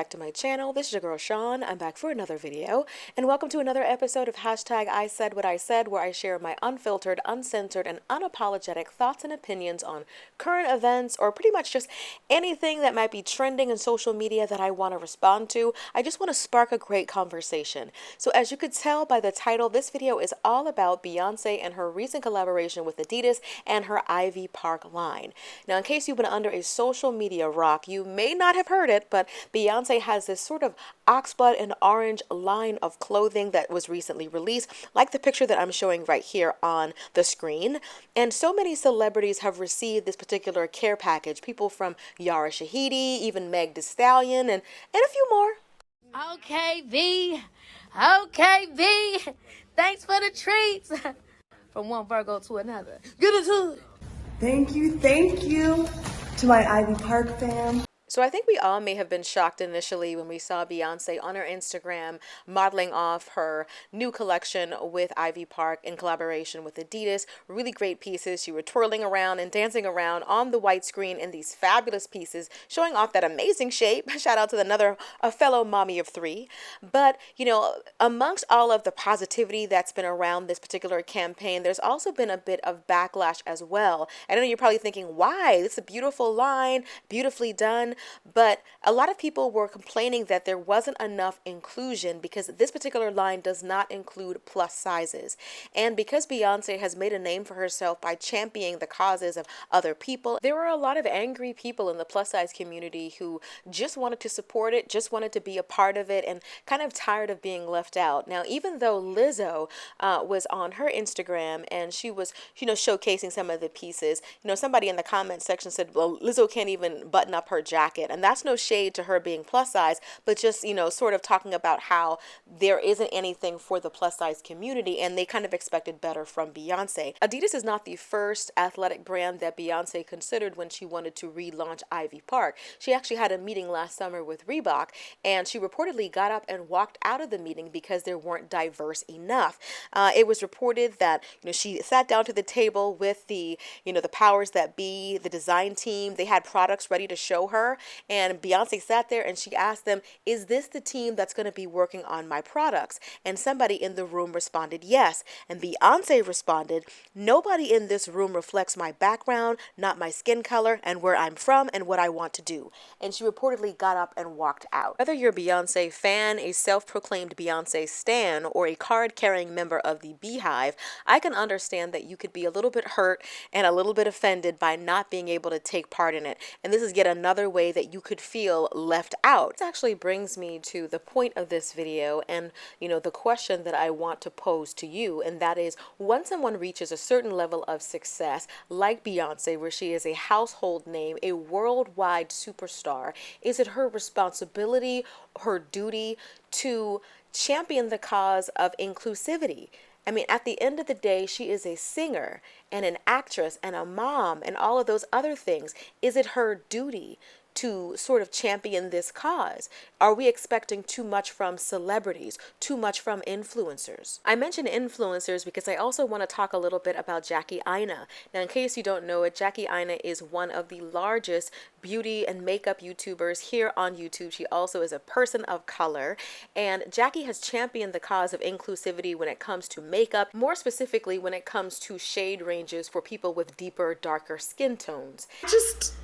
back to my channel. This is your girl Sean. I'm back for another video, and welcome to another episode of hashtag I Said What I Said, where I share my unfiltered, uncensored, and unapologetic thoughts and opinions on current events, or pretty much just anything that might be trending in social media that I want to respond to. I just want to spark a great conversation. So as you could tell by the title, this video is all about Beyonce and her recent collaboration with Adidas and her Ivy Park line. Now, in case you've been under a social media rock, you may not have heard it, but Beyonce has this sort of oxblood and orange line of clothing that was recently released, like the picture that I'm showing right here on the screen. And so many celebrities have received this particular care package. People from Yara Shahidi, even Meg Thee Stallion, and a few more. Okay, V. Okay, V. Thanks for the treats. From one Virgo to another. Get into it. Thank you to my Ivy Park fam. So I think we all may have been shocked initially when we saw Beyonce on her Instagram modeling off her new collection with Ivy Park in collaboration with Adidas. Really great pieces. She was twirling around and dancing around on the white screen in these fabulous pieces, showing off that amazing shape. Shout out to a fellow mommy of three. But, you know, amongst all of the positivity that's been around this particular campaign, there's also been a bit of backlash as well. I know you're probably thinking, why? It's a beautiful line, beautifully done. But a lot of people were complaining that there wasn't enough inclusion because this particular line does not include plus sizes. And because Beyonce has made a name for herself by championing the causes of other people, there were a lot of angry people in the plus size community who just wanted to support it, just wanted to be a part of it, and kind of tired of being left out. Now, even though Lizzo was on her Instagram and she was, showcasing some of the pieces, somebody in the comment section said, well, Lizzo can't even button up her jacket. And that's no shade to her being plus size, but just, sort of talking about how there isn't anything for the plus size community and they kind of expected better from Beyonce. Adidas is not the first athletic brand that Beyonce considered when she wanted to relaunch Ivy Park. She actually had a meeting last summer with Reebok, and she reportedly got up and walked out of the meeting because there weren't diverse enough. It was reported that, she sat down to the table with the powers that be, the design team. They had products ready to show her. And Beyonce sat there and she asked them, is this the team that's going to be working on my products? And somebody in the room responded, yes. And Beyonce responded, nobody in this room reflects my background, not my skin color, and where I'm from and what I want to do. And she reportedly got up and walked out. Whether you're a Beyonce fan, a self-proclaimed Beyonce stan, or a card-carrying member of the Beehive, I can understand that you could be a little bit hurt and a little bit offended by not being able to take part in it. And this is yet another way that you could feel left out. This actually brings me to the point of this video and, the question that I want to pose to you, and that is, when someone reaches a certain level of success, like Beyonce, where she is a household name, a worldwide superstar, is it her responsibility, her duty to champion the cause of inclusivity? I mean, at the end of the day, she is a singer and an actress and a mom and all of those other things. Is it her duty to sort of champion this cause? Are we expecting too much from celebrities, too much from influencers? I mention influencers because I also want to talk a little bit about Jackie Aina. Now, in case you don't know it, Jackie Aina is one of the largest beauty and makeup YouTubers here on YouTube. She also is a person of color, and Jackie has championed the cause of inclusivity when it comes to makeup, more specifically when it comes to shade ranges for people with deeper, darker skin tones. I just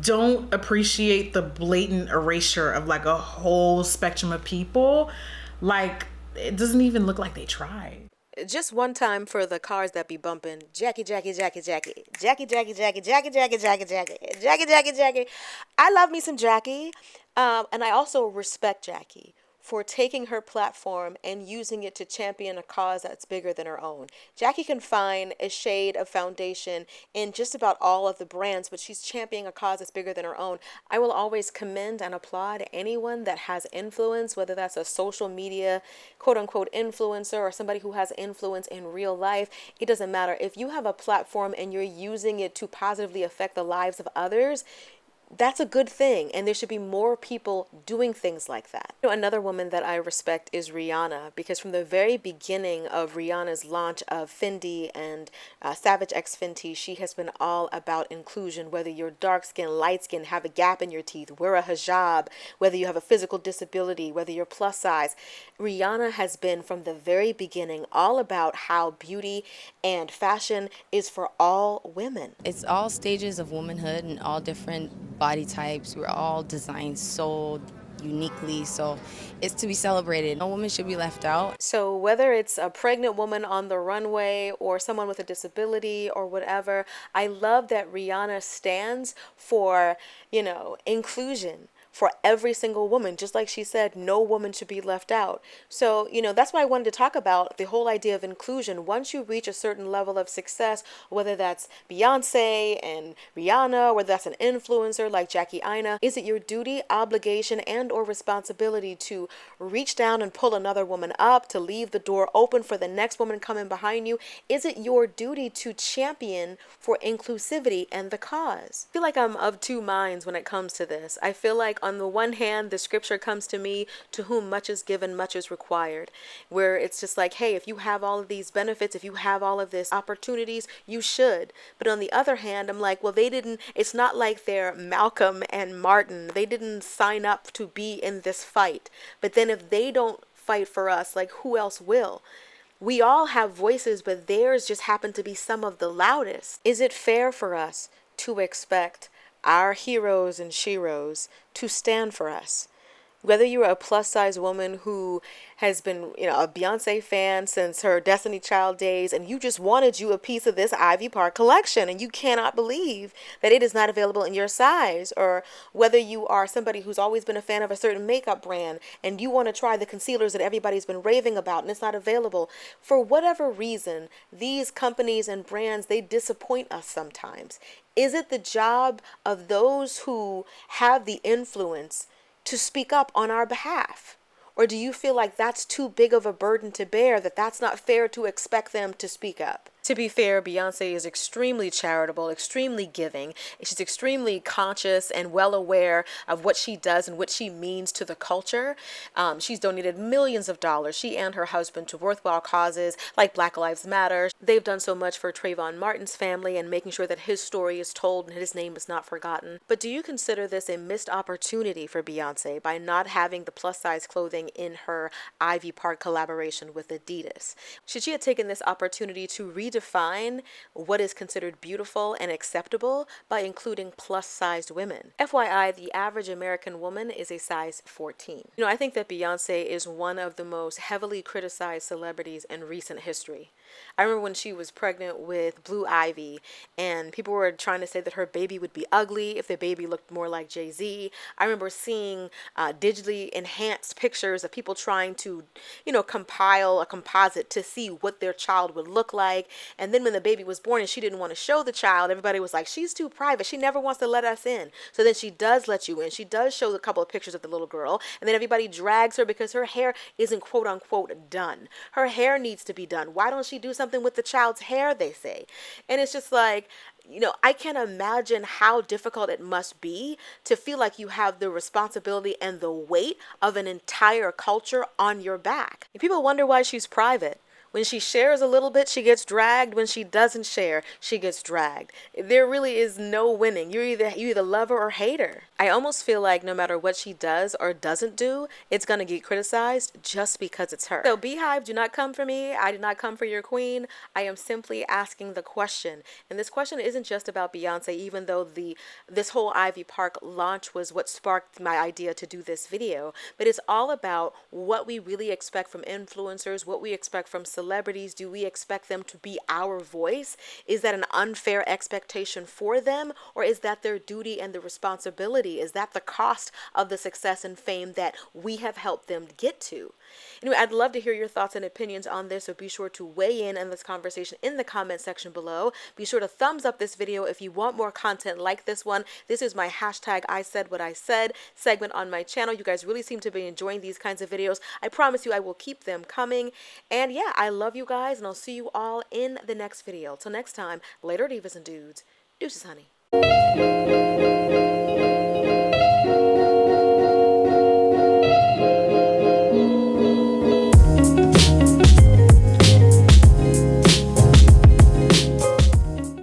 don't appreciate the blatant erasure of like a whole spectrum of people. Like, it doesn't even look like they tried. Just one time for the cars that be bumping, Jackie, Jackie, Jackie, Jackie, Jackie, Jackie, Jackie, Jackie, Jackie, Jackie, Jackie, Jackie, Jackie, Jackie. I love me some Jackie, and I also respect Jackie for taking her platform and using it to champion a cause that's bigger than her own. Jackie can find a shade of foundation in just about all of the brands, but she's championing a cause that's bigger than her own. I will always commend and applaud anyone that has influence, whether that's a social media, quote unquote, influencer, or somebody who has influence in real life. It doesn't matter. If you have a platform and you're using it to positively affect the lives of others, that's a good thing, and there should be more people doing things like that. Another woman that I respect is Rihanna, because from the very beginning of Rihanna's launch of Fendi and Savage X Fenty, she has been all about inclusion. Whether you're dark skin, light skin, have a gap in your teeth, wear a hijab, whether you have a physical disability, whether you're plus size, Rihanna has been from the very beginning all about how beauty and fashion is for all women. It's all stages of womanhood and all different body types. We're all designed so uniquely, so it's to be celebrated. No woman should be left out. So whether it's a pregnant woman on the runway or someone with a disability or whatever, I love that Rihanna stands for, inclusion for every single woman. Just like she said, no woman should be left out. So, that's why I wanted to talk about the whole idea of inclusion. Once you reach a certain level of success, whether that's Beyonce and Rihanna, whether that's an influencer like Jackie Aina, is it your duty, obligation, and or responsibility to reach down and pull another woman up, to leave the door open for the next woman coming behind you? Is it your duty to champion for inclusivity and the cause? I feel like I'm of two minds when it comes to this. I feel like on the one hand, the scripture comes to me, to whom much is given, much is required, where it's just like, hey, if you have all of these benefits, if you have all of these opportunities, you should. But on the other hand, I'm like, well, it's not like they're Malcolm and Martin. They didn't sign up to be in this fight. But then if they don't fight for us, like who else will? We all have voices, but theirs just happen to be some of the loudest. Is it fair for us to expect our heroes and sheroes to stand for us? Whether you're a plus size woman who has been, a Beyonce fan since her Destiny Child days, and you just wanted you a piece of this Ivy Park collection, and you cannot believe that it is not available in your size, or whether you are somebody who's always been a fan of a certain makeup brand, and you want to try the concealers that everybody's been raving about, and it's not available. For whatever reason, these companies and brands, they disappoint us sometimes. Is it the job of those who have the influence to speak up on our behalf? Or do you feel like that's too big of a burden to bear, that that's not fair to expect them to speak up? To be fair, Beyonce is extremely charitable, extremely giving. She's extremely conscious and well aware of what she does and what she means to the culture. She's donated millions of dollars, she and her husband, to worthwhile causes like Black Lives Matter. They've done so much for Trayvon Martin's family and making sure that his story is told and his name is not forgotten. But do you consider this a missed opportunity for Beyonce by not having the plus size clothing in her Ivy Park collaboration with Adidas? Should she have taken this opportunity to redefine what is considered beautiful and acceptable by including plus-sized women? FYI, the average American woman is a size 14. I think that Beyonce is one of the most heavily criticized celebrities in recent history. I remember when she was pregnant with Blue Ivy, and people were trying to say that her baby would be ugly if the baby looked more like Jay-Z. I remember seeing digitally enhanced pictures of people trying to, compile a composite to see what their child would look like. And then when the baby was born and she didn't want to show the child, everybody was like, she's too private. She never wants to let us in. So then she does let you in. She does show a couple of pictures of the little girl. And then everybody drags her because her hair isn't quote unquote done. Her hair needs to be done. Why don't she do something with the child's hair, they say. And it's just like, I can't imagine how difficult it must be to feel like you have the responsibility and the weight of an entire culture on your back. And people wonder why she's private. When she shares a little bit, she gets dragged. When she doesn't share, she gets dragged. There really is no winning. You either love her or hate her. I almost feel like no matter what she does or doesn't do, it's going to get criticized just because it's her. So Beehive, do not come for me. I did not come for your queen. I am simply asking the question. And this question isn't just about Beyonce, even though this whole Ivy Park launch was what sparked my idea to do this video. But it's all about what we really expect from influencers, what we expect from celebrities. Do we expect them to be our voice? Is that an unfair expectation for them, or is that their duty and the responsibility? Is that the cost of the success and fame that we have helped them get to? Anyway, I'd love to hear your thoughts and opinions on this, so be sure to weigh in on this conversation in the comment section below. Be sure to thumbs up this video if you want more content like this one. This is my hashtag I said what I said segment on my channel. You guys really seem to be enjoying these kinds of videos. I promise you I will keep them coming. And yeah, I love you guys, and I'll see you all in the next video. Till next time, later divas and dudes. Deuces, honey.